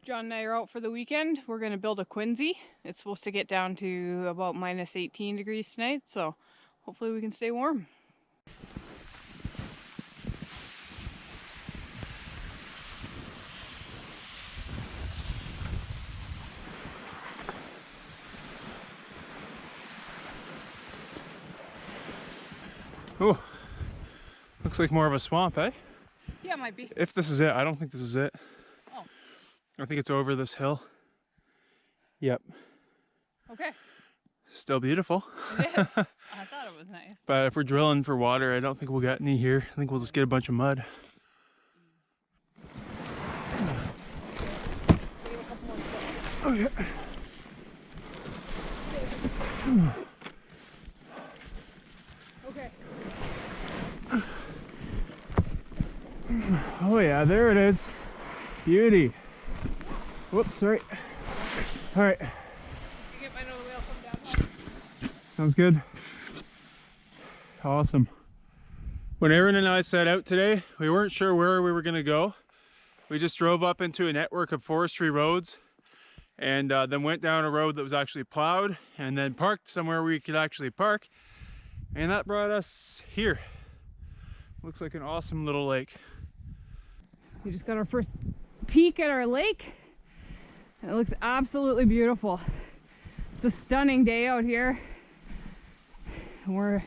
John and I are out for the weekend. We're going to build a QUINZEE. It's supposed to get down to about minus 18 degrees tonight, so hopefully we can stay warm. Oh, looks like more of a swamp, eh? Yeah, it might be. If this is it, I don't think this is it. Oh. I think it's over this hill. Yep. Okay. Still beautiful. It is. I thought it was nice. But if we're drilling for water, I don't think we'll get any here. I think we'll just get a bunch of mud. Oh yeah. Okay. Oh yeah, there it is. Beauty. Whoops, sorry. All right. You get my nose wheel from down home. Sounds good. Awesome. When Aaron and I set out today, we weren't sure where we were going to go. We just drove up into a network of forestry roads and then went down a road that was actually plowed and then parked somewhere we could actually park. And that brought us here. Looks like an awesome little lake. We just got our first peek at our lake. It looks absolutely beautiful. It's a stunning day out here. And we're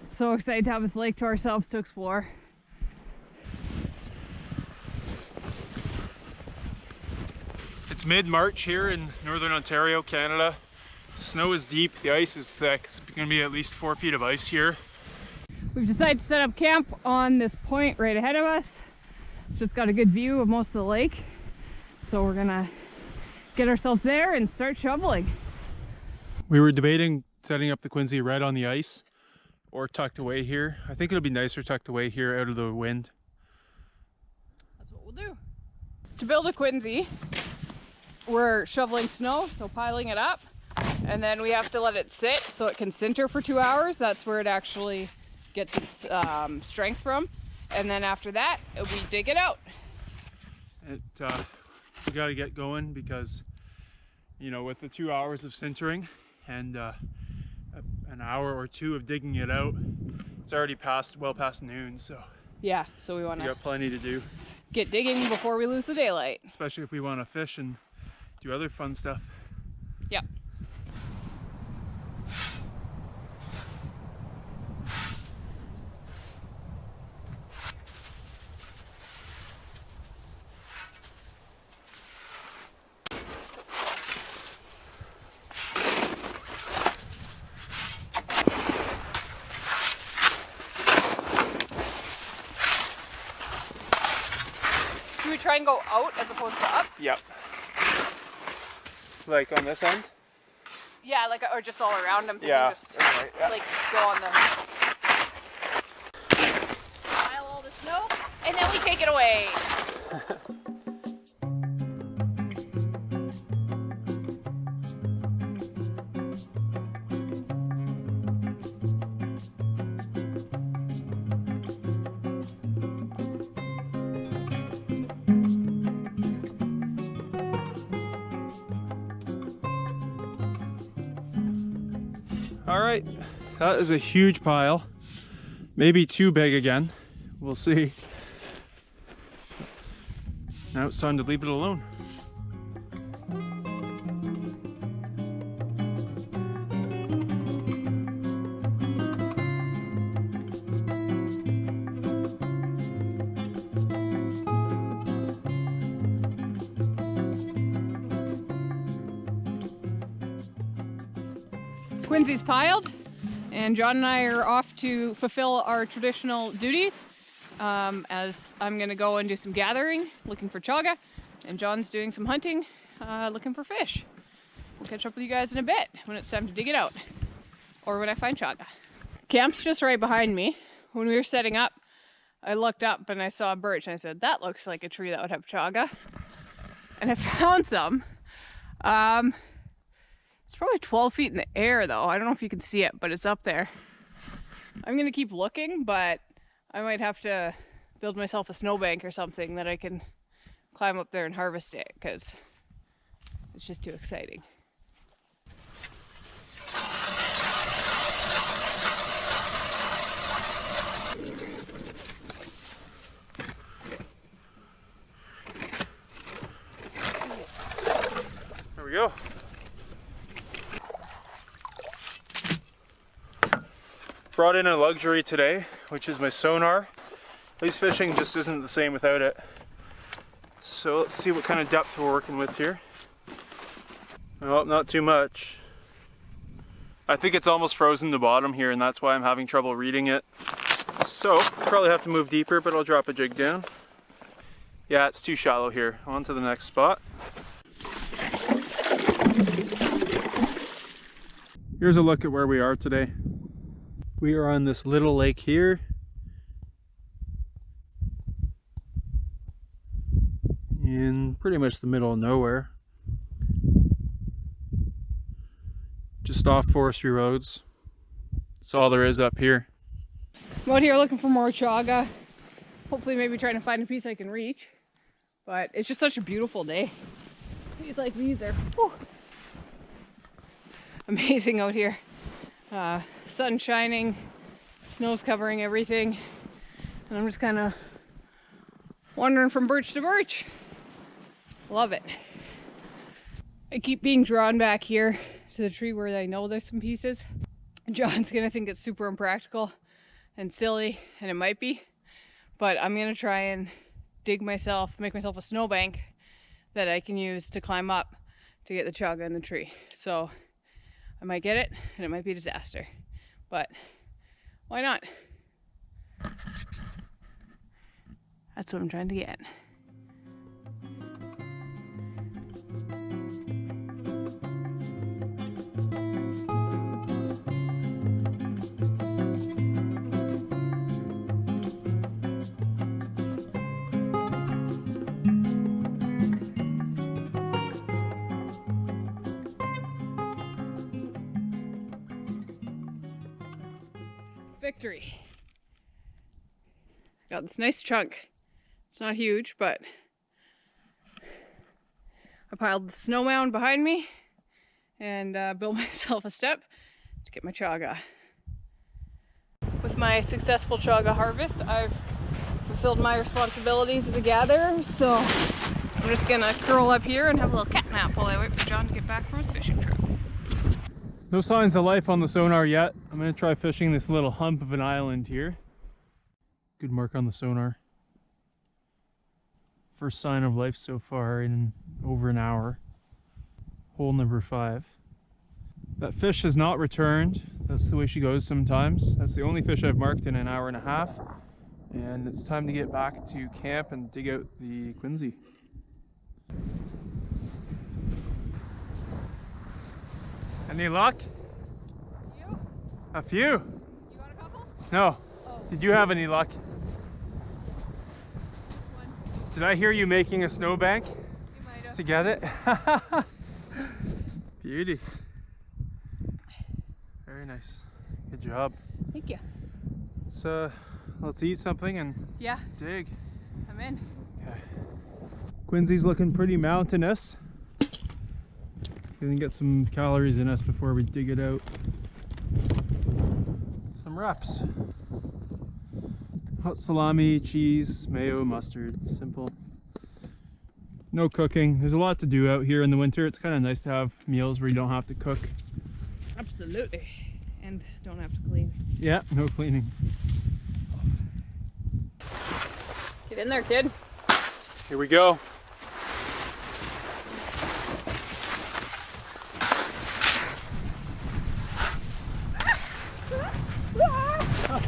so excited to have this lake to ourselves to explore. It's mid-March here in northern Ontario, Canada. Snow is deep, the ice is thick. It's going to be at least 4 feet of ice here. We've decided to set up camp on this point right ahead of us. It's just got a good view of most of the lake. So we're gonna get ourselves there and start shoveling. We were debating setting up the QUINZEE right on the ice or tucked away here. I think it'll be nicer tucked away here out of the wind. That's what we'll do. To build a QUINZEE, we're shoveling snow, so piling it up, and then we have to let it sit so it can sinter for 2 hours. That's where it actually gets its strength from. And then after that, we dig it out. We got to get going because, you know, with the 2 hours of sintering and an hour or two of digging it out, it's already well past noon. So yeah, so we want got plenty to do. Get digging before we lose the daylight. Especially if we want to fish and do other fun stuff. Yeah. Do we try and go out as opposed to up? Yep. Like on this end? Yeah, like, or just all around them. Yeah. Just, right, yeah. like, go on the... Pile all the snow, and then we take it away. All right, that is a huge pile. Maybe too big again. We'll see. Now it's time to leave it alone. QUINZEE's piled, and John and I are off to fulfill our traditional duties, as I'm going to go and do some gathering, looking for chaga, and John's doing some hunting, looking for fish. We'll catch up with you guys in a bit when it's time to dig it out, or when I find chaga. Camp's just right behind me. When we were setting up, I looked up and I saw a birch, and I said, that looks like a tree that would have chaga. And I found some. It's probably 12 feet in the air though. I don't know if you can see it, but it's up there. I'm gonna keep looking, but I might have to build myself a snowbank or something that I can climb up there and harvest it because it's just too exciting. There we go. Brought in a luxury today, which is my sonar. These fishing just isn't the same without it. So let's see what kind of depth we're working with here. Oh, not too much. I think it's almost frozen to bottom here, and that's why I'm having trouble reading it. So, probably have to move deeper, but I'll drop a jig down. Yeah, it's too shallow here. On to the next spot. Here's a look at where we are today. We are on this little lake here. In pretty much the middle of nowhere. Just off forestry roads. That's all there is up here. I'm out here looking for more chaga. Hopefully maybe trying to find a piece I can reach. But it's just such a beautiful day. Days like these are whew, amazing out here. Sun shining, snow's covering everything. And I'm just kind of wandering from birch to birch. Love it. I keep being drawn back here to the tree where I know there's some pieces. John's gonna think it's super impractical and silly, and it might be, but I'm gonna try and make myself a snowbank that I can use to climb up to get the chaga in the tree. So I might get it, and it might be a disaster, but why not? That's what I'm trying to get. Victory. Got this nice chunk. It's not huge, but I piled the snow mound behind me and built myself a step to get my chaga. With my successful chaga harvest, I've fulfilled my responsibilities as a gatherer, so I'm just gonna curl up here and have a little cat nap while I wait for John to get back from his fishing trip. No signs of life on the sonar yet. I'm going to try fishing this little hump of an island here. Good mark on the sonar. First sign of life so far in over an hour. Hole number 5. That fish has not returned. That's the way she goes sometimes. That's the only fish I've marked in an hour and a half. And it's time to get back to camp and dig out the QUINZEE. Any luck? You? A few. You got a couple? No. Oh. Did you have any luck? This one. Did I hear you making a snowbank You might have. to get it? Beauty. Very nice. Good job. Thank you. Let's eat something and Yeah, dig. I'm in. Okay. QUINZEE's looking pretty mountainous. Gonna get some calories in us before we dig it out. Some wraps. Hot salami, cheese, mayo, mustard. Simple. No cooking. There's a lot to do out here in the winter. It's kind of nice to have meals where you don't have to cook. Absolutely. And don't have to clean. Yeah, no cleaning. Get in there, kid. Here we go.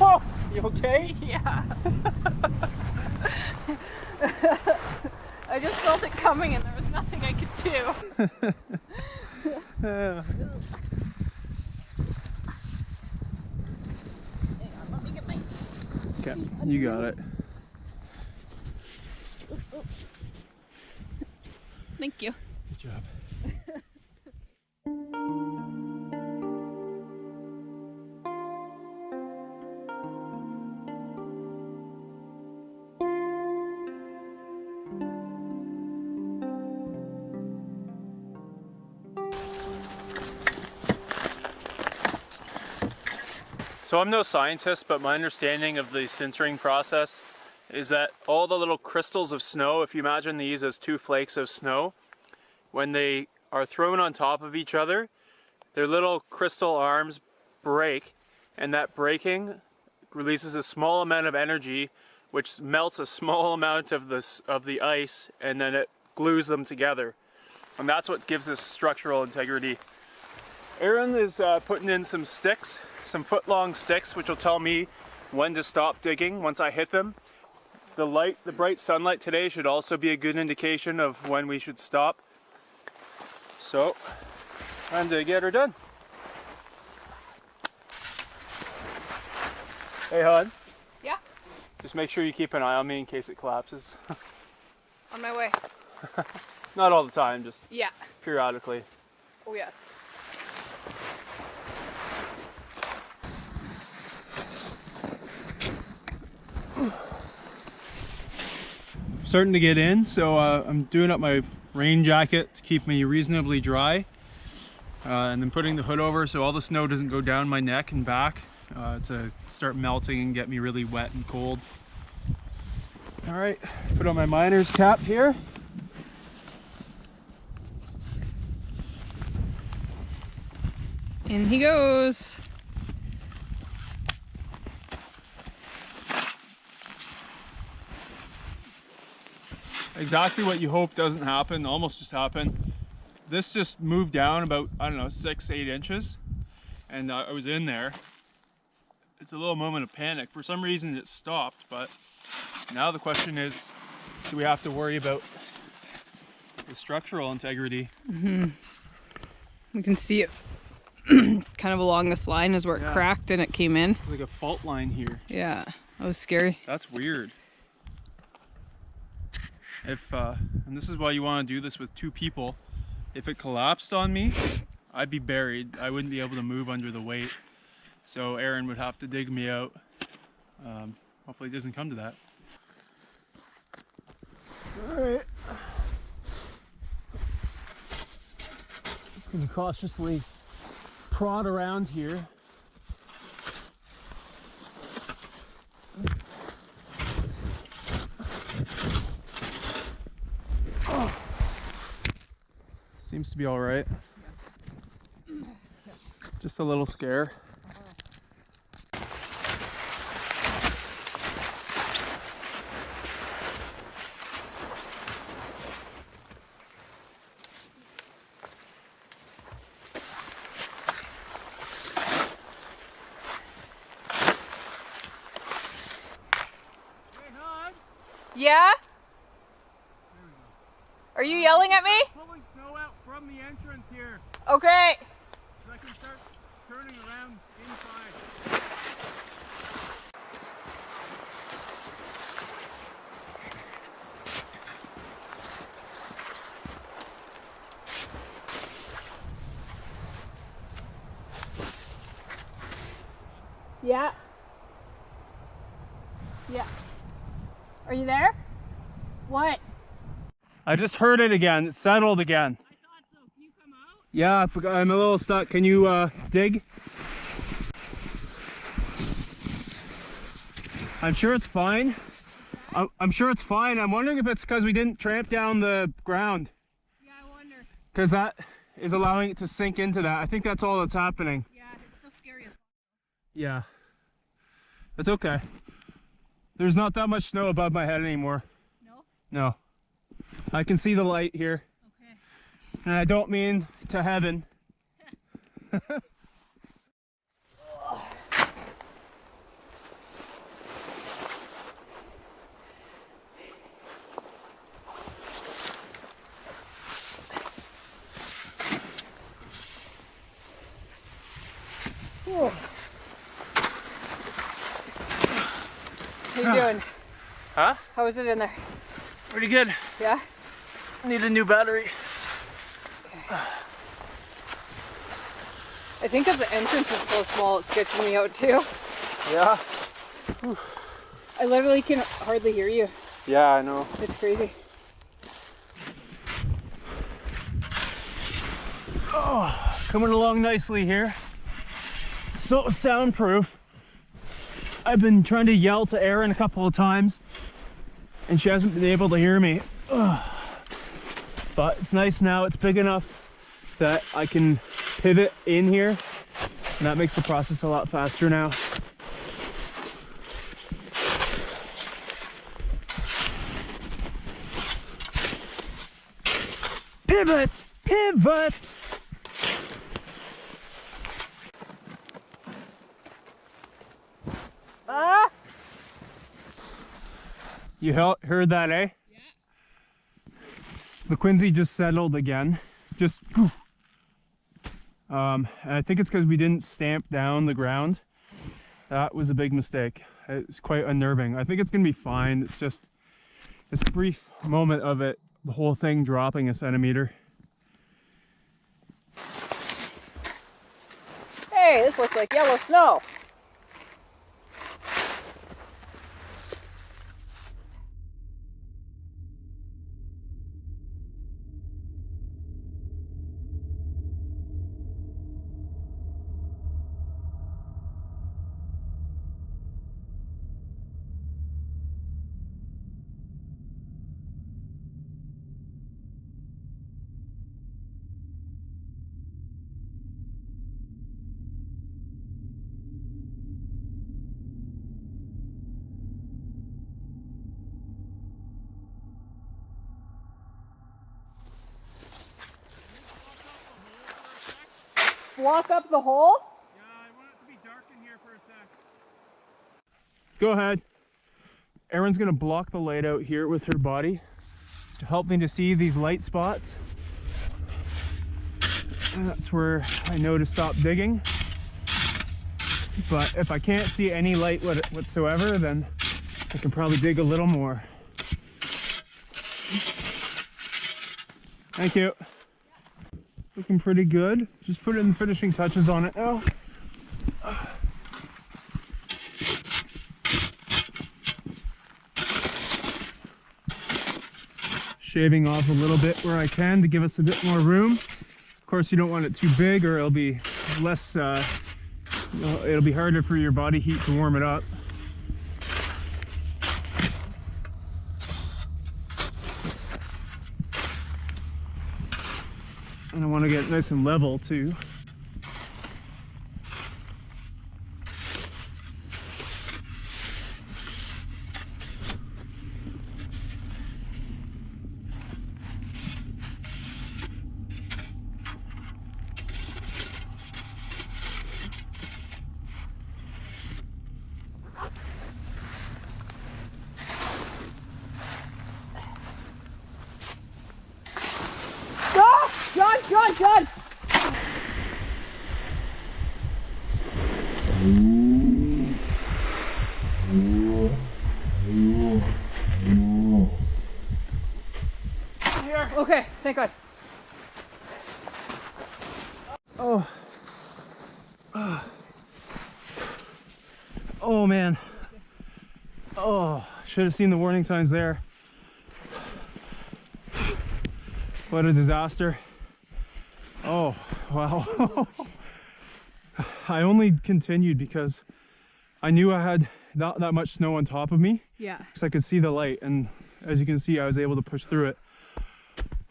Oh, you okay? Yeah. I just felt it coming and there was nothing I could do. Hang on, let me get my... Okay, you got it. Thank you. Good job. So I'm no scientist, but my understanding of the sintering process is that all the little crystals of snow, if you imagine these as 2 flakes of snow, when they are thrown on top of each other, their little crystal arms break, and that breaking releases a small amount of energy which melts a small amount of the ice, and then it glues them together. And that's what gives us structural integrity. Aaron is putting in some sticks, some foot-long sticks, which will tell me when to stop digging once I hit them. The bright sunlight today should also be a good indication of when we should stop. So, time to get her done. Hey, hon. Yeah? Just make sure you keep an eye on me in case it collapses. On my way. Not all the time, just Yeah. periodically. Oh, yes. Starting to get in, so I'm doing up my rain jacket to keep me reasonably dry, and then putting the hood over so all the snow doesn't go down my neck and back to start melting and get me really wet and cold. All right, put on my miner's cap here. In he goes. Exactly what you hope doesn't happen, almost just happened. This just moved down about, I don't know, 6-8 inches, and I was in there. It's a little moment of panic. For some reason it stopped, but now the question is, do we have to worry about the structural integrity? Mm-hmm. We can see it kind of along this line is where it cracked and it came in. Like a fault line here. Yeah, that was scary. That's weird. And this is why you want to do this with 2 people. If it collapsed on me, I'd be buried. I wouldn't be able to move under the weight. So Aaron would have to dig me out. Hopefully it doesn't come to that. All right. Just gonna cautiously prod around here. Seems to be all right. Just a little scare. Yeah? Are you yelling at me? Pulling snow out from the entrance here, Okay. so I can start turning around inside. Yeah. Yeah. Are you there? What? I just heard it again. It settled again. I thought so. Can you come out? Yeah, I'm a little stuck. Can you dig? I'm sure it's fine. I'm sure it's fine. I'm wondering if it's because we didn't tramp down the ground. Yeah, I wonder. Because that is allowing it to sink into that. I think that's all that's happening. Yeah, it's still scary as fuck. Yeah. It's okay. There's not that much snow above my head anymore. No? No. I can see the light here. Okay. And I don't mean to heaven. How you doing? Huh? How is it in there? Pretty good. Yeah? Need a new battery. I think because the entrance is so small, it's sketching me out too. Yeah? I literally can hardly hear you. Yeah, I know. It's crazy. Oh, coming along nicely here. So soundproof. I've been trying to yell to Erin a couple of times and she hasn't been able to hear me. Ugh. But it's nice now, it's big enough that I can pivot in here, and that makes the process a lot faster now. Pivot! Pivot! Ah! You heard that, eh? Yeah. The QUINZEE just settled again. Just and I think it's because we didn't stamp down the ground. That was a big mistake. It's quite unnerving. I think it's gonna be fine. It's just this brief moment of it, the whole thing dropping a centimeter. Hey, this looks like yellow snow. Block up the hole? Yeah, I want it to be dark in here for a sec. Go ahead. Erin's gonna block the light out here with her body to help me to see these light spots. And that's where I know to stop digging. But if I can't see any light whatsoever, then I can probably dig a little more. Thank you. Looking pretty good. Just put in the finishing touches on it now. Shaving off a little bit where I can to give us a bit more room. Of course, you don't want it too big or it'll be less, it'll be harder for your body heat to warm it up. And I want to get it nice and level too. John! Here. Okay, thank God. Oh. Oh man. Oh, should have seen the warning signs there. What a disaster. Oh, wow. I only continued because I knew I had that much snow on top of me. Yeah. Because I could see the light, and as you can see, I was able to push through it.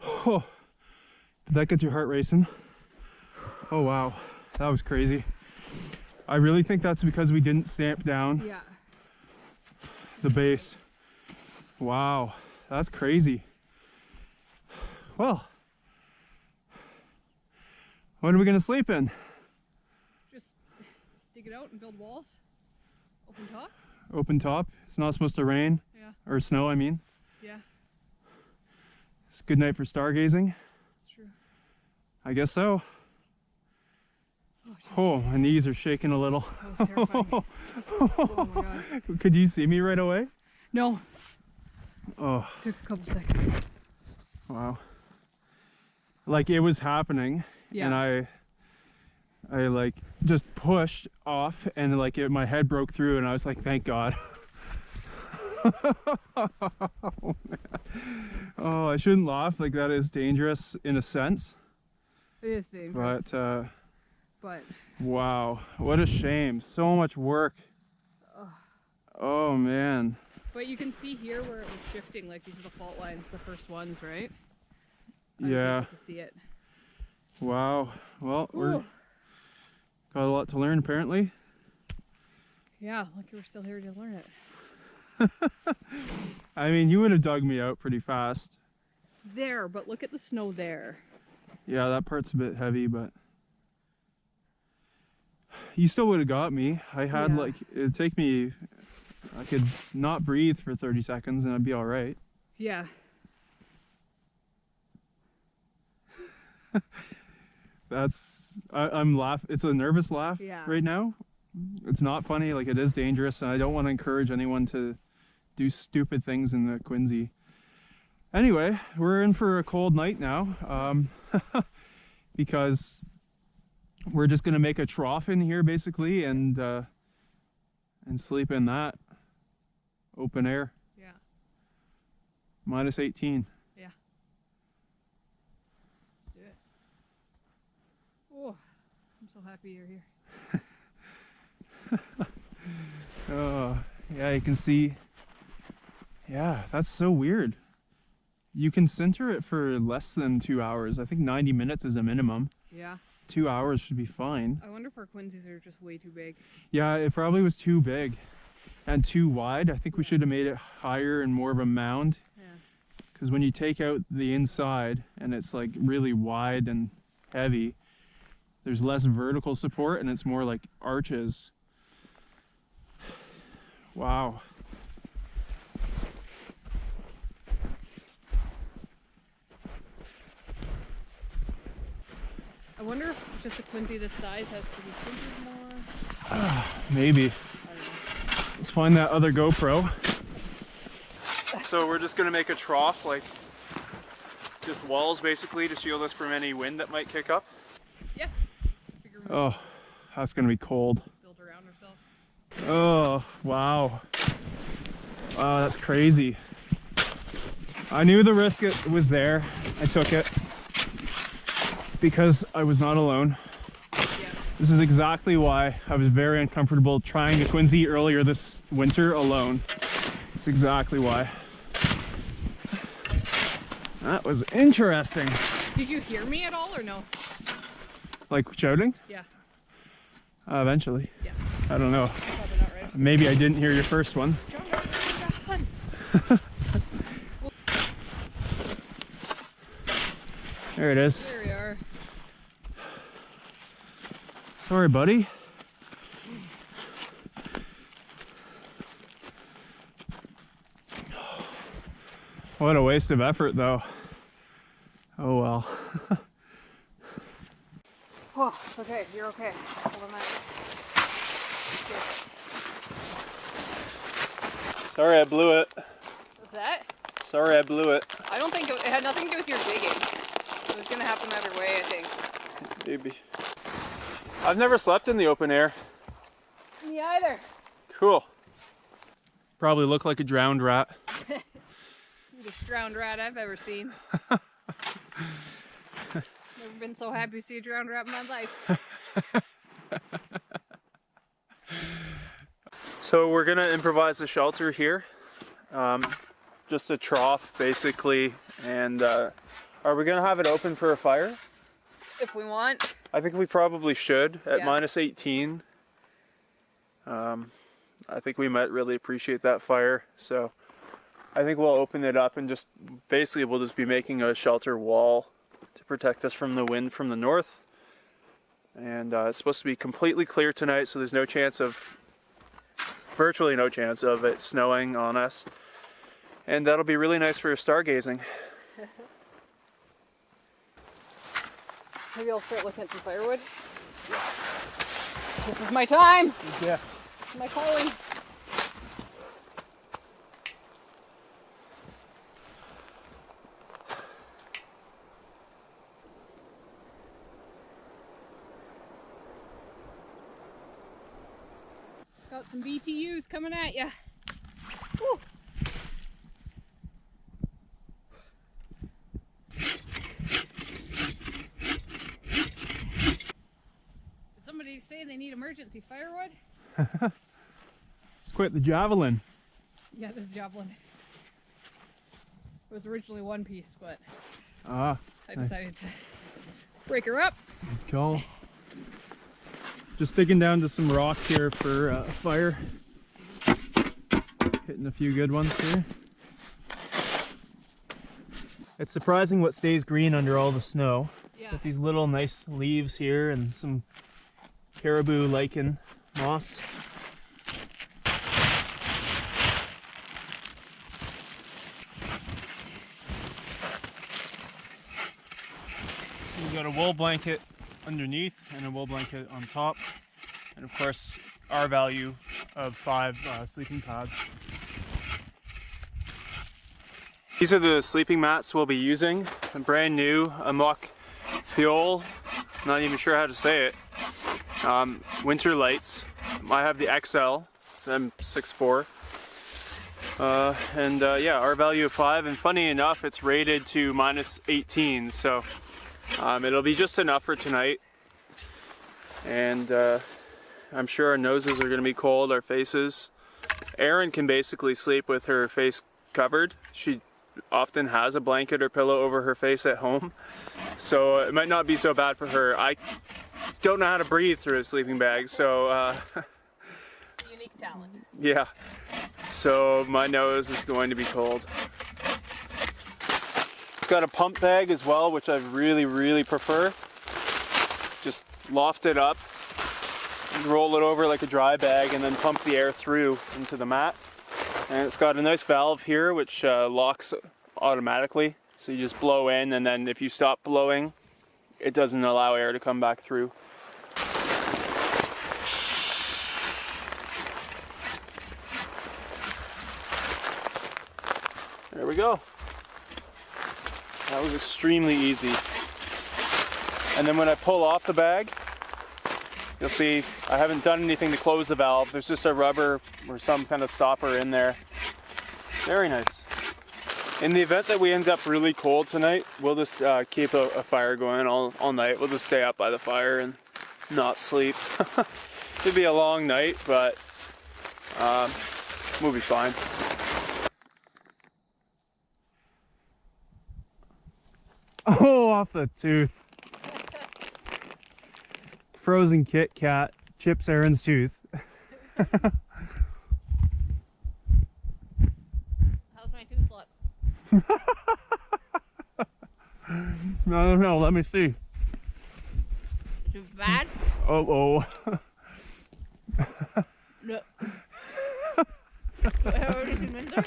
Oh, did that get your heart racing? Oh wow, that was crazy. I really think that's because we didn't stamp down the base. Wow, that's crazy. Well, what are we gonna sleep in? Just dig it out and build walls. Open top? Open top. It's not supposed to rain. Yeah. Or snow, I mean. Yeah. It's a good night for stargazing. It's true. I guess so. Oh, my knees are shaking a little. That was terrifying. Oh my God. Could you see me right away? No. Oh. Took a couple seconds. Wow. Like it was happening, and I like just pushed off, and like my head broke through, and I was like, thank God. Oh, man. Oh, I shouldn't laugh. Like that is dangerous in a sense. It is dangerous. But wow, what a shame. So much work. Oh man. But you can see here where it was shifting, like these are the fault lines, the first ones, right? I Yeah. was able to see it. Wow. Well, we're Ooh. got a lot to learn apparently. Yeah, lucky we're still here to learn it. I mean, you would have dug me out pretty fast. There, but look at the snow there. Yeah, that part's a bit heavy, but you still would have got me. I had like, it'd take me, I could not breathe for 30 seconds and I'd be all right. Yeah. I'm laughing. It's a nervous laugh right now. It's not funny, like it is dangerous, and I don't want to encourage anyone to do stupid things in the QUINZEE. Anyway, we're in for a cold night now, because we're just gonna make a trough in here basically and sleep in that open air. Yeah. Minus 18. Yeah. Let's do it. Oh, I'm so happy you're here. Oh, yeah, you can see. Yeah, that's so weird. You can center it for less than 2 hours. I think 90 minutes is a minimum. Yeah. 2 hours should be fine. I wonder if our QUINZEEs are just way too big. Yeah, it probably was too big and too wide. I think we should have made it higher and more of a mound. Yeah. Because when you take out the inside and it's like really wide and heavy, there's less vertical support and it's more like arches. Wow. I wonder if just a QUINZEE this size has to be centered more. Maybe. I don't know. Let's find that other GoPro. So we're just gonna make a trough, like just walls basically to shield us from any wind that might kick up. Yeah. Figure we Oh, that's gonna be cold. build around ourselves. Oh, wow. Wow, that's crazy. I knew the risk was there. I took it because I was not alone. Yeah. This is exactly why I was very uncomfortable trying a QUINZEE earlier this winter alone. That's exactly why. That was interesting. Did you hear me at all or no? Like shouting? Yeah. Eventually. Yeah. I don't know. Probably not right. Maybe I didn't hear your first one. John. There it is. There we are. Sorry, buddy. What a waste of effort, though. Oh well. Oh, okay, you're okay. Hold on a minute. Sorry I blew it. What's that? Sorry I blew it. I don't think it had nothing to do with your digging. It was gonna happen either way, I think. Maybe. I've never slept in the open air. Me either. Cool. Probably look like a drowned rat. Biggest drowned rat I've ever seen. Never been so happy to see a drowned rat in my life. So we're gonna improvise a shelter here. Just a trough basically, and are we gonna have it open for a fire? If we want. I think we probably should at Yeah. minus 18. I think we might really appreciate that fire, so I think we'll open it up and just basically we'll just be making a shelter wall to protect us from the wind from the north. And it's supposed to be completely clear tonight, so there's no chance of, virtually no chance of it snowing on us. And that'll be really nice for stargazing. Maybe I'll start looking at some firewood. This is my time. Yeah. My calling. Got some BTUs coming at ya. Woo. Did somebody say they need emergency firewood? quite the javelin. Yeah, this javelin. It was originally one piece, but I decided to break her up. Cool. Just digging down to some rock here for a fire. Hitting a few good ones here. It's surprising what stays green under all the snow. Yeah. With these little nice leaves here and some caribou lichen moss. We've got a wool blanket underneath and a wool blanket on top. And of course, our value of 5 sleeping pads. These are the sleeping mats we'll be using. A brand new Amok Thiol, not even sure how to say it. Winter lights. I have the XL, so I'm 6'4". Yeah, our value of 5, and funny enough, it's rated to -18, so it'll be just enough for tonight. And I'm sure our noses are gonna be cold, our faces. Erin can basically sleep with her face covered. She often has a blanket or pillow over her face at home, so it might not be so bad for her. I don't know how to breathe through a sleeping bag, so It's a unique talent. yeah, so my nose is going to be cold. It's got a pump bag as well, which I really prefer. Just loft it up, roll it over like a dry bag, and then pump the air through into the mat. And it's got a nice valve here which locks automatically, so you just blow in, and then if you stop blowing, it doesn't allow air to come back through. There we go. That was extremely easy. And then when I pull off the bag, you'll see I haven't done anything to close the valve. There's just a rubber or some kind of stopper in there. Very nice. In the event that we end up really cold tonight, we'll just keep a fire going all night. We'll just stay up by the fire and not sleep. It'll be a long night, but we'll be fine. Oh, off the tooth. Frozen Kit Kat chips Erin's tooth. How's my tooth look? I don't know, let me see. Is it bad? Oh. No. I have anything in there?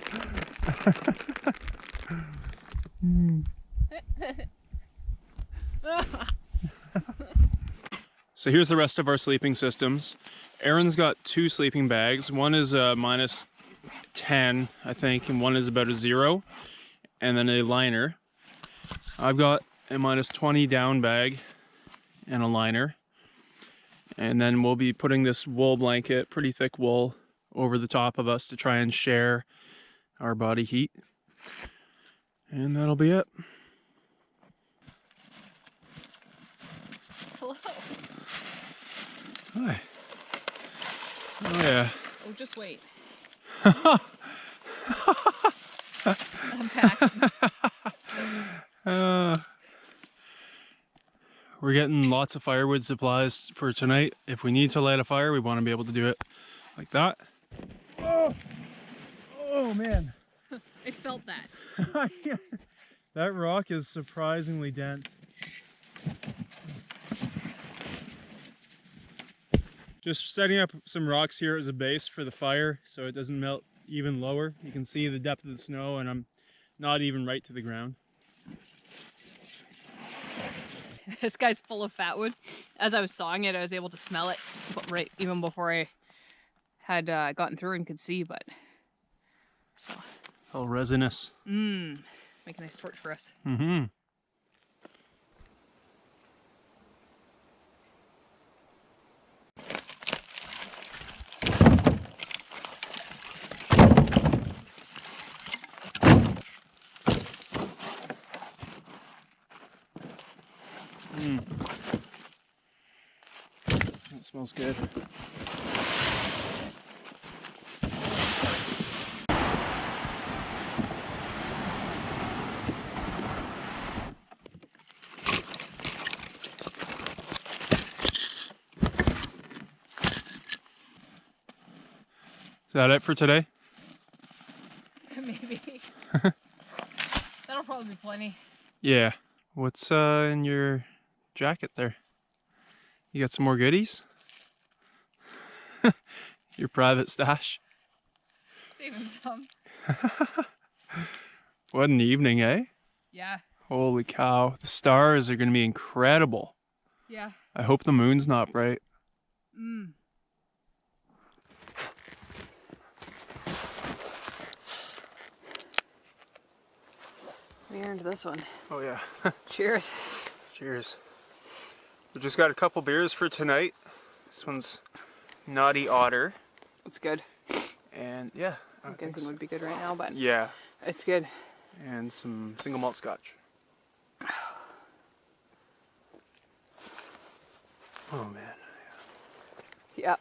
So here's the rest of our sleeping systems. Erin's got 2 sleeping bags. One is a -10, I think, and one is about a 0, and then a liner. I've got a -20 down bag and a liner. And then we'll be putting this wool blanket, pretty thick wool, over the top of us to try and share our body heat. And that'll be it. Hello. Hi. Oh yeah. Oh, just wait. I'm packing. We're getting lots of firewood supplies for tonight. If we need to light a fire, we want to be able to do it like that. Oh man. I felt that. That rock is surprisingly dense. Just setting up some rocks here as a base for the fire so it doesn't melt even lower. You can see the depth of the snow, and I'm not even right to the ground. This guy's full of fat wood. As I was sawing it, I was able to smell it, but right even before I had gotten through and could see. But so, Oh, resinous. make a nice torch for us. Mm-hmm. That smells good. Is that it for today? Maybe. That'll probably be plenty. Yeah. What's in your jacket there? You got some more goodies? Your private stash? Saving some. What an evening, eh? Yeah. Holy cow. The stars are going to be incredible. Yeah. I hope the moon's not bright. Mm. We're into this one. Oh yeah. Cheers. Cheers. We just got a couple beers for tonight. This one's Naughty Otter. It's good. And yeah. I think anything would be good right now, but yeah. it's good. And some single malt scotch. Oh man. Yeah.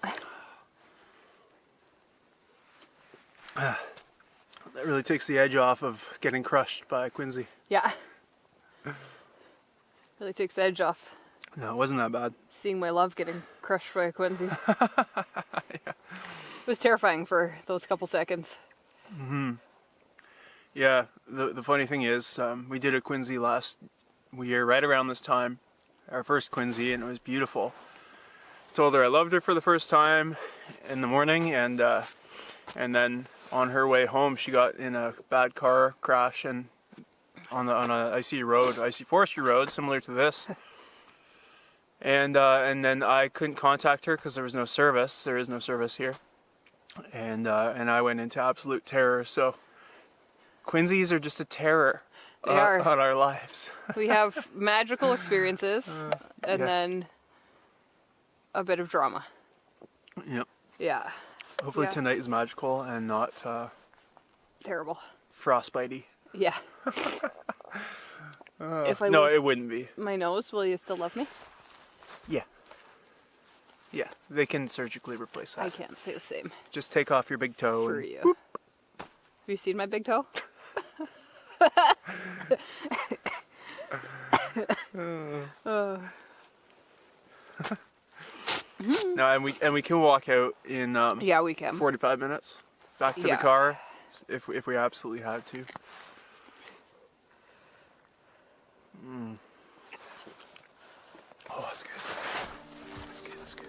That really takes the edge off of getting crushed by QUINZEE. Yeah. Really takes the edge off. No, it wasn't that bad. Seeing my love getting crushed by a QUINZEE. Yeah. It was terrifying for those couple seconds. Mm-hmm. Yeah, the funny thing is, we did a QUINZEE last year, right around this time. Our first QUINZEE, and it was beautiful. I told her I loved her for the first time in the morning, and then on her way home, she got in a bad car crash and on a icy forestry road, similar to this. And then I couldn't contact her because there was no service. There is no service here. And I went into absolute terror. So QUINZEEs are just a terror They are. on our lives. We have magical experiences and then a bit of drama. Yep. Yeah. Hopefully tonight is magical and not terrible. frostbitey. Yeah. If I no, lose it wouldn't be. my nose, will you still love me? Yeah. Yeah, they can surgically replace that. I can't say the same Just take off your big toe. for and you. whoop. Have you seen my big toe? No, and we can walk out in Yeah, we can. 45 minutes back to the Yeah. car if we absolutely had to. Oh, that's good. That's good. That's good.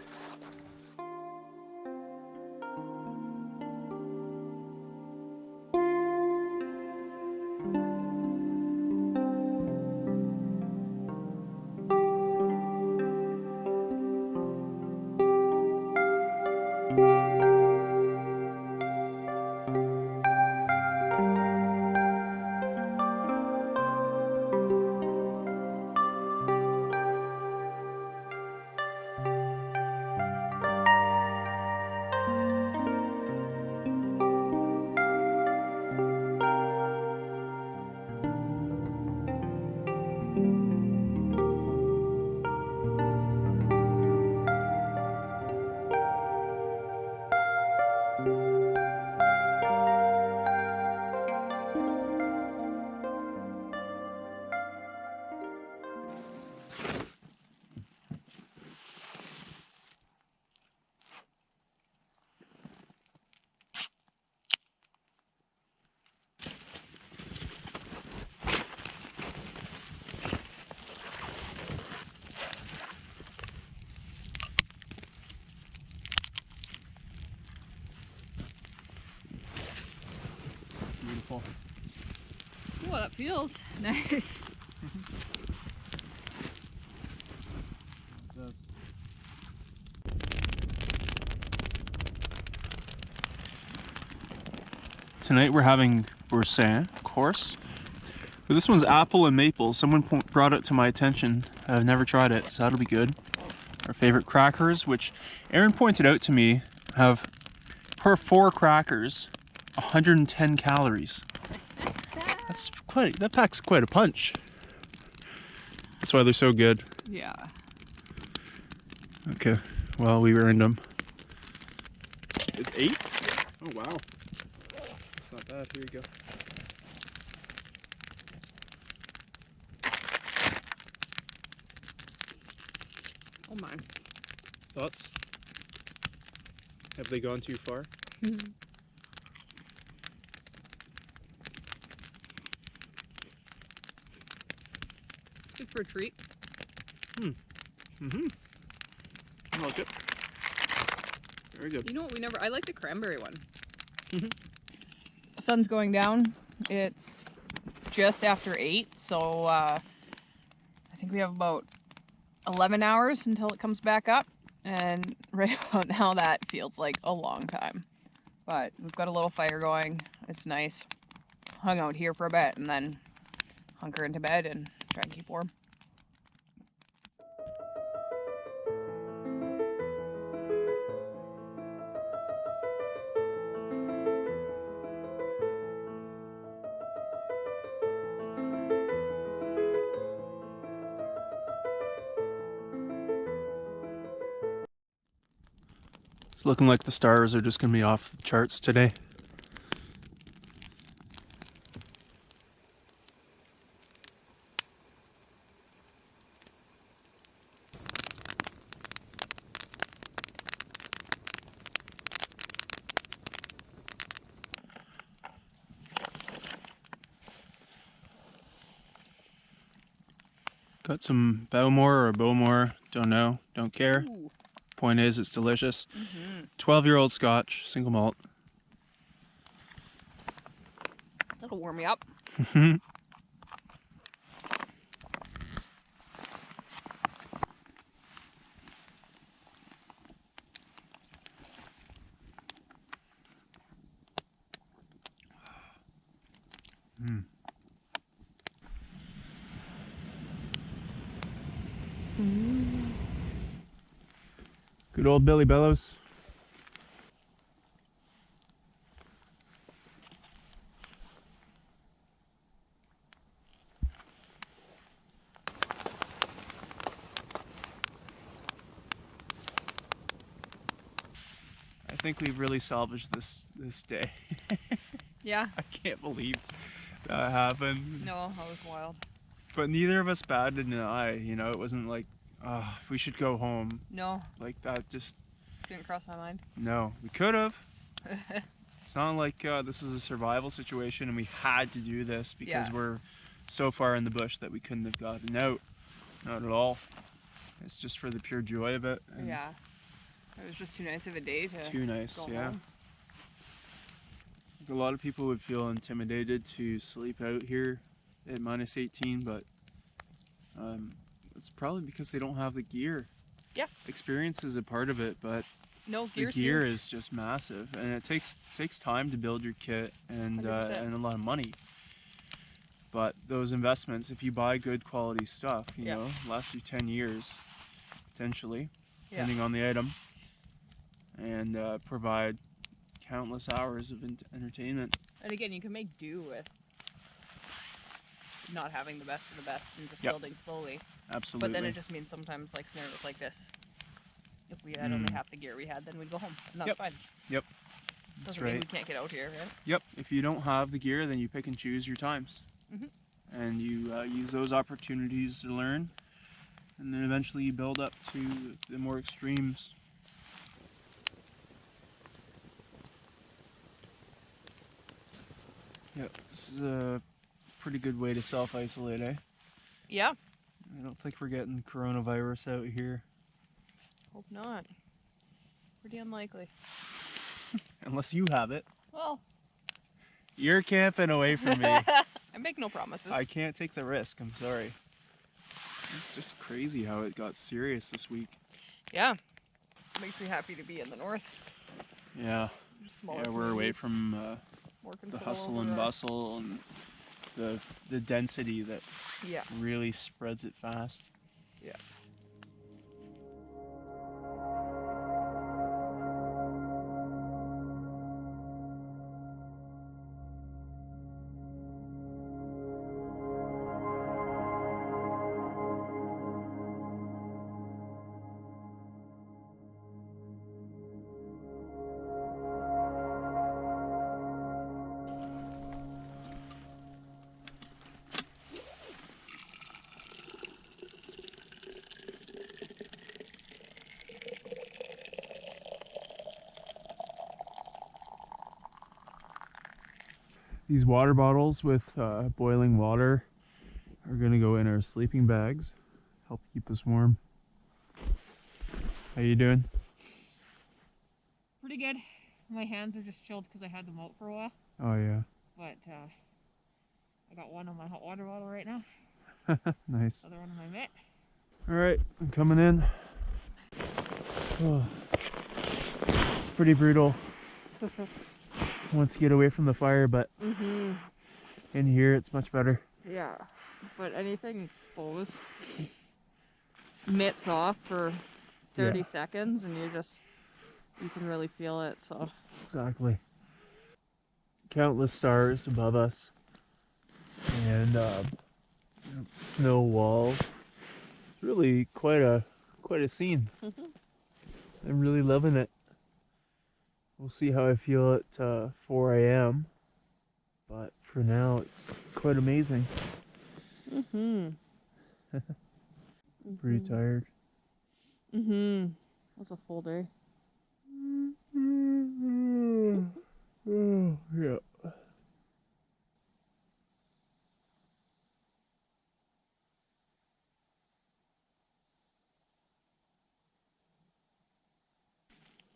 Beautiful. Oh, that feels nice. Tonight we're having Boursin, of course. But this one's apple and maple. Someone brought it to my attention. I've never tried it, so that'll be good. Our favorite crackers, which Aaron pointed out to me, have per 4 crackers, 110 calories. That packs quite a punch. That's why they're so good. Yeah. Okay, well, we earned them. It's 8? Oh, wow. That's not bad. Here you go. Oh my. Thoughts? Have they gone too far? for a treat. Mm-hmm. I like it. Very good. You know what we never... I like the cranberry one. The sun's going down. It's just after 8, so I think we have about 11 hours until it comes back up. And right about now that feels like a long time. But we've got a little fire going. It's nice. Hung out here for a bit and then hunker into bed and try and keep warm. It's looking like the stars are just going to be off the charts today. Got some Bowmore or Bowmore, don't know, don't care. Ooh. Point is, it's delicious. 12-year-old Scotch, single malt. That'll warm me up. Good old Billy Bellows. I think we've really salvaged this day. Yeah. I can't believe that happened. No, that was wild. But neither of us batted an eye, you know, it wasn't like, oh, we should go home. No, Like that just, didn't cross my mind. no, we could have. It's not like this is a survival situation and we had to do this because Yeah. we're so far in the bush that we couldn't have gotten out. Not at all. It's just for the pure joy of it. And Yeah. It was just too nice of a day to too nice, go yeah. home. A lot of people would feel intimidated to sleep out here at minus 18, but it's probably because they don't have the gear. Yeah. Experience is a part of it, but No, the gear's gear huge. is just massive, and it takes time to build your kit and 100%. a lot of money. But those investments, if you buy good quality stuff, you Yeah. know, last you 10 years potentially, Yeah. depending on the item, and provide countless hours of entertainment. And again, you can make do with not having the best of the best and just Yep. building slowly. Absolutely. But then it just means sometimes like scenarios like this. If we had only half the gear we had, then we'd go home. And that's Yep. fine. Yep. That's Doesn't mean right. we can't get out here, right? Yep. If you don't have the gear, then you pick and choose your times. And you use those opportunities to learn, and then eventually you build up to the more extremes. Yeah, this is a pretty good way to self-isolate, eh? Yeah. I don't think we're getting coronavirus out here. Hope not. Pretty unlikely. Unless you have it. Well, You're camping away from me. I make no promises. I can't take the risk, I'm sorry. It's just crazy how it got serious this week. Yeah. Makes me happy to be in the north. Yeah. Smaller Yeah, we're away communities, from more the control hustle over and that. bustle and the density that Yeah. really spreads it fast. Yeah. These water bottles with boiling water We're gonna go in our sleeping bags, help keep us warm. How you doing? Pretty good. My hands are just chilled because I had them out for a while. Oh yeah. But I got one on my hot water bottle right now. Nice. Other one on my mitt. All right, I'm coming in. Oh, it's pretty brutal. Wants to get away from the fire, but in here it's much better. Yeah, but anything exposed, mitts off for 30 seconds and you can really feel it, so. Exactly. Countless stars above us and snow walls. It's really quite a scene. I'm really loving it. We'll see how I feel at 4 a.m. But for now, it's quite amazing. Pretty tired. It was a full day. Oh, yeah.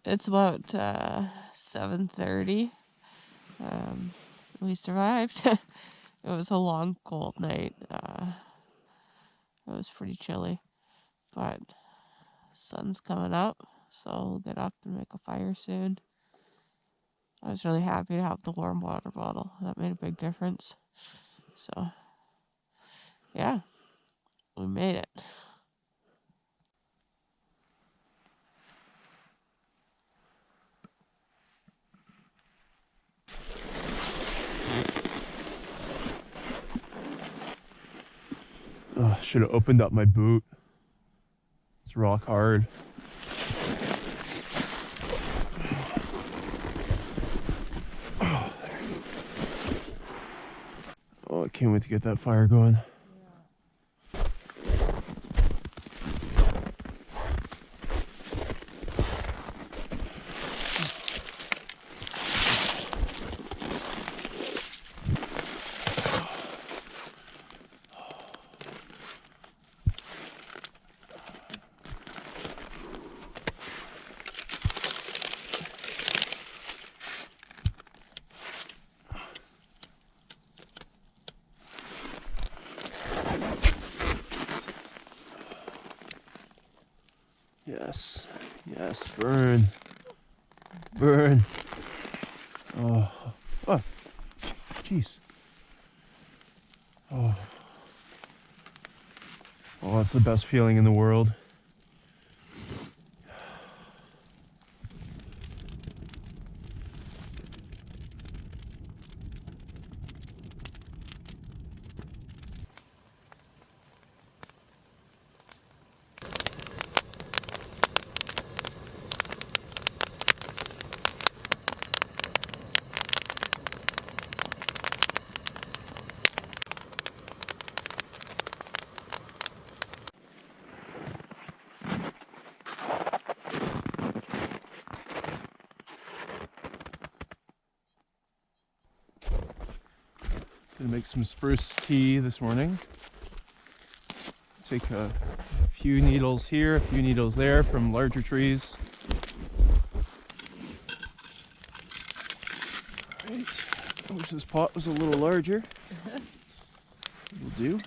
It's about 7:30. We survived. It was a long, cold night. It was pretty chilly, but sun's coming up, so we'll get up and make a fire soon. I was really happy to have the warm water bottle. That made a big difference. So, yeah, we made it. Oh, should have opened up my boot. It's rock hard. Oh, I can't wait to get that fire going. Yes, yes, burn, burn. Oh, oh, jeez. Oh, that's the best feeling in the world. Gonna make some spruce tea this morning. Take a few needles here, a few needles there from larger trees. Alright, I wish this pot was a little larger. It'll do.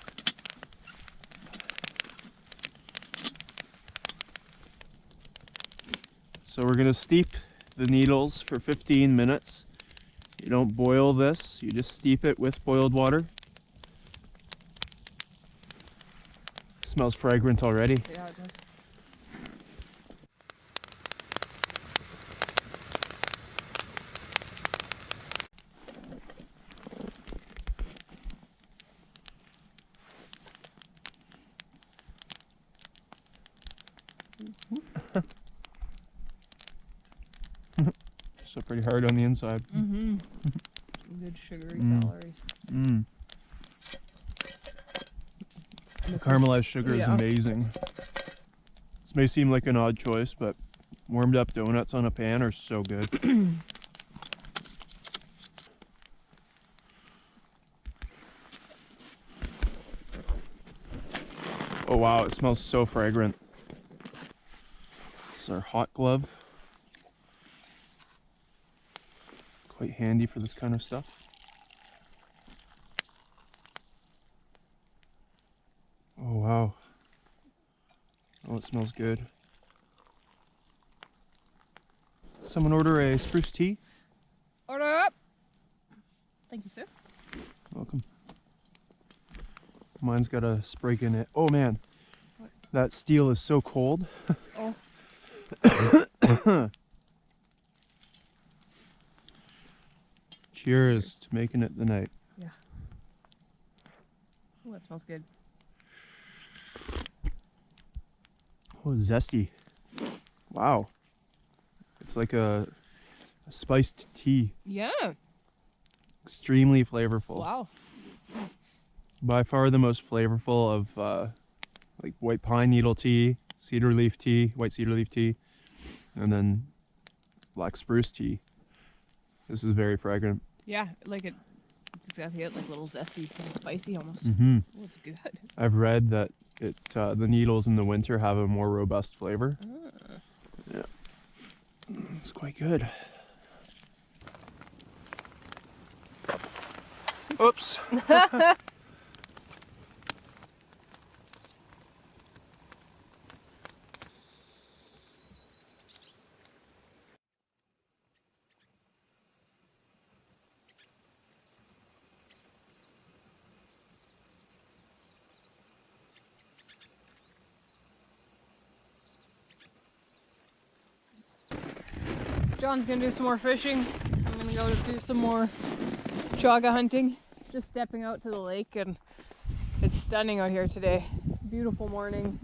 So we're gonna steep the needles for 15 minutes. You don't boil this, you just steep it with boiled water. Smells fragrant already. Yeah, it does. So pretty hard on the inside. Good sugary calories. The caramelized sugar is amazing. This may seem like an odd choice, but warmed up donuts on a pan are so good. Oh wow, it smells so fragrant. This is our hot glove. Quite handy for this kind of stuff. Oh wow. Oh, it smells good. Someone order a spruce tea? Order up! Thank you, sir. Welcome. Mine's got a sprig in it. Oh man, what? That steel is so cold. Oh. Cheers to making it the night. Yeah. Oh, that smells good. Oh, zesty. Wow. It's like a spiced tea. Yeah. Extremely flavorful. Wow. By far the most flavorful of like white pine needle tea, cedar leaf tea, white cedar leaf tea, and then black spruce tea. This is very fragrant. Yeah, like it's exactly it, like a little zesty, kind of spicy almost. Mm-hmm. Oh, it's good. I've read that the needles in the winter have a more robust flavor. Yeah. It's quite good. Oops. John's gonna do some more fishing. I'm gonna go do some more chaga hunting. Just stepping out to the lake, and it's stunning out here today. Beautiful morning,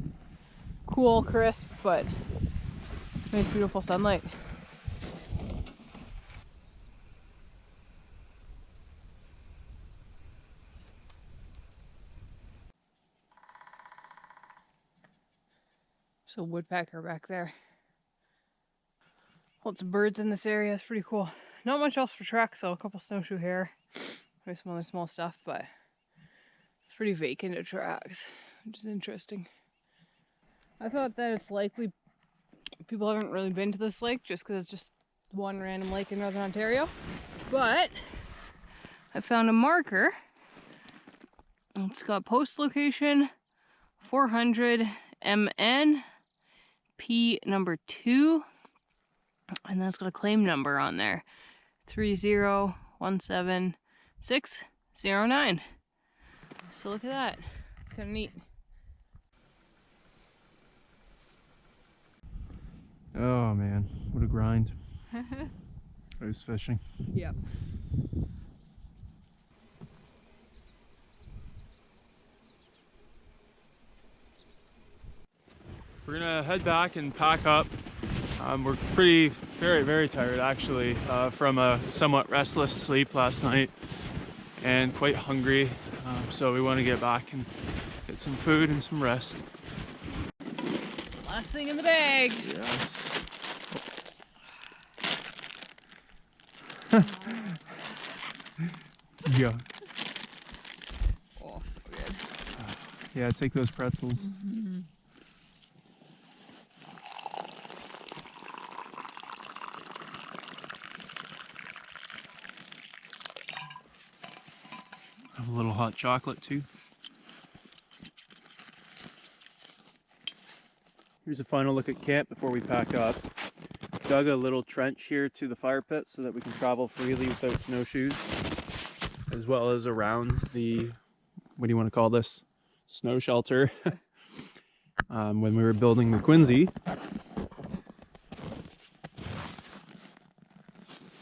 cool, crisp, but nice, beautiful sunlight. There's a woodpecker back there. Lots of birds in this area. It's pretty cool. Not much else for tracks, so a couple snowshoe hare, maybe some other small stuff, but it's pretty vacant of tracks, which is interesting. I thought that it's likely people haven't really been to this lake just because it's just one random lake in Northern Ontario, but I found a marker. It's got post location 400 MN P number 2. And then it's got a claim number on there, 3017609. So look at that. It's kind of neat. Oh man, what a grind. Ice fishing. Yep. We're gonna head back and pack up. We're very tired actually from a somewhat restless sleep last night and quite hungry. So we want to get back and get some food and some rest. Last thing in the bag. Yes. Yeah. Oh, so good. Yeah, take those pretzels. Mm-hmm. Have a little hot chocolate too. Here's a final look at camp before we pack up. Dug a little trench here to the fire pit so that we can travel freely without snowshoes, as well as around the, what do you want to call this? Snow shelter. When we were building the QUINZEE.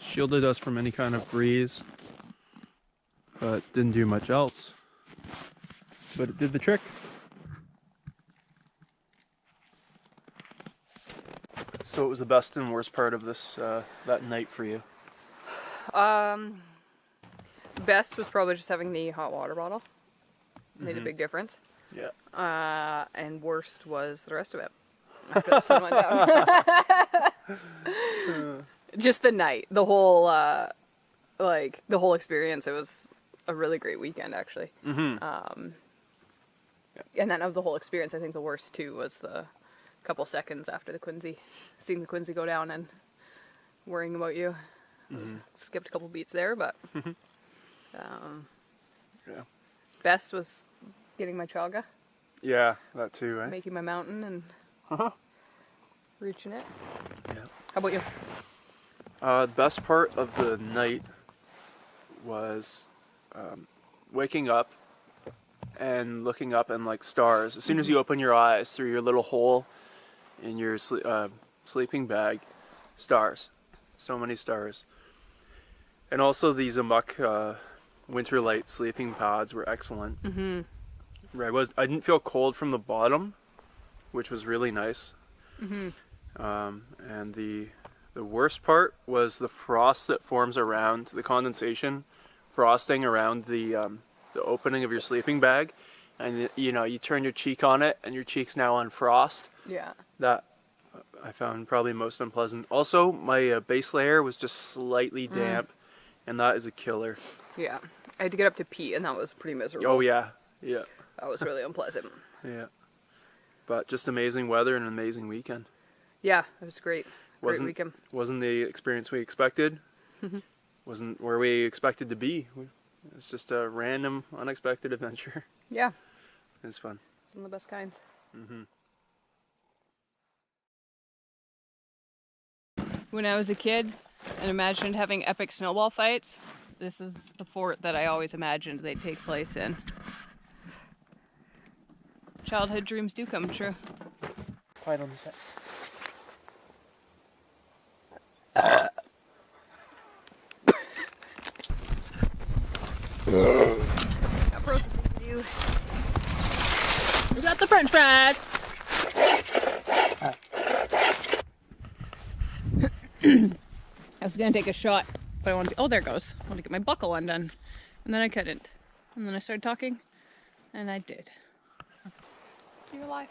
Shielded us from any kind of breeze, but didn't do much else. But it did the trick. So what was the best and worst part of this that night for you? Best was probably just having the hot water bottle. Made a big difference. Yeah. And worst was the rest of it. After the sun went down. Just the night, the whole experience. It was a really great weekend, actually. Yeah, And then of the whole experience, I think the worst too was the couple seconds after the QUINZEE, seeing the QUINZEE go down and worrying about you. Skipped a couple beats there, but Yeah. best was getting my chaga, Yeah, that too, right? making my mountain and reaching it. Yeah. How about you? The best part of the night was waking up and looking up and like stars. As soon as you open your eyes through your little hole in your sleeping bag, stars. So many stars. And also these Amok winter light sleeping pods were excellent. I didn't feel cold from the bottom, which was really nice. And the worst part was the frost that forms around the condensation, frosting around the opening of your sleeping bag, and you know, you turn your cheek on it and your cheek's now on frost. Yeah. That I found probably most unpleasant. Also, my base layer was just slightly damp, and that is a killer. Yeah. I had to get up to pee, and that was pretty miserable. Oh yeah, yeah, That was really unpleasant. yeah. But just amazing weather and an amazing weekend. Yeah, it was great. Great weekend. Wasn't the experience we expected. Wasn't where we expected to be. It's just a random, unexpected adventure. Yeah. It was fun. Some of the best kinds. When I was a kid and imagined having epic snowball fights, this is the fort that I always imagined they'd take place in. Childhood dreams do come true. Quiet on the set. Got processing to do. We got the French fries. I was gonna take a shot, but I wanted to. Oh, there it goes. I want to get my buckle undone, and then I couldn't. And then I started talking, and I did. You're alive.